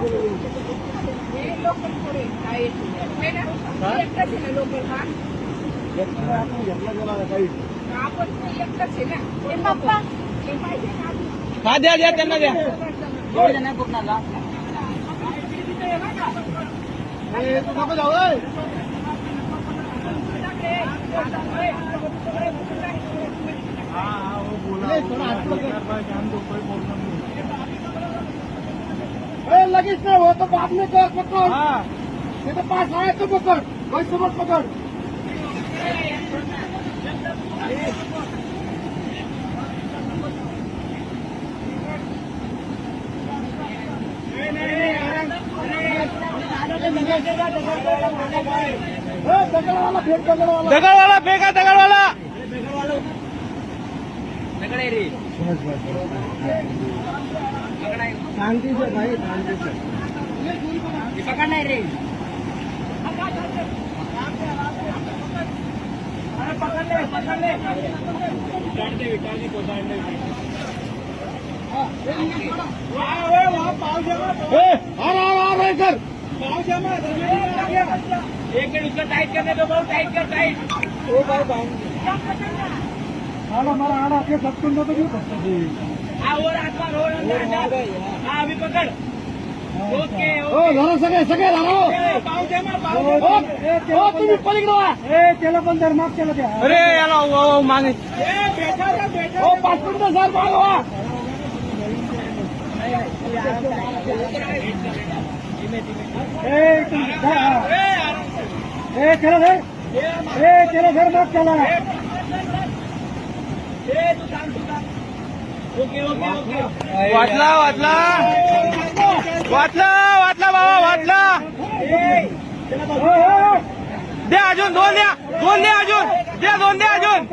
local पुढे काय एकटाच आहे ना लोकल हा आपण एकटाच आहे ना पप्पा हे पाहिजे हा द्या द्या त्यांना द्या तू नको जाऊ लगेच नाही हो तो बाद में कर पकड़ ये तो पास आया तो पकड़ वही समझ पकड़ दगड़वाला फेंक दगड़वाला फेंका दगड़वाला शांति से भाई शांति से पकड़ना रे पकड़ ले इधर एक मिनट उसको टाइट करने दो बहुत टाइट कर टाइट हमारा आड़ा के सब कुछ तो क्यों करते थे और आत्मा रो हाँ अभी पकड़ ओके ओ धरो सगळे सगळे धरो पाव दे मग पाव ओ तुम्ही पलीकडे वा ए त्याला पण धर माग केलं त्या अरे याला मागे बेटा ओ 5 मिनिटं सर मागवा चला सर चला सर माग चला वाचला वाचला वाचला वाचला बाबा वाचला द्या अजून दोन द्या अजून द्या दोन द्या अजून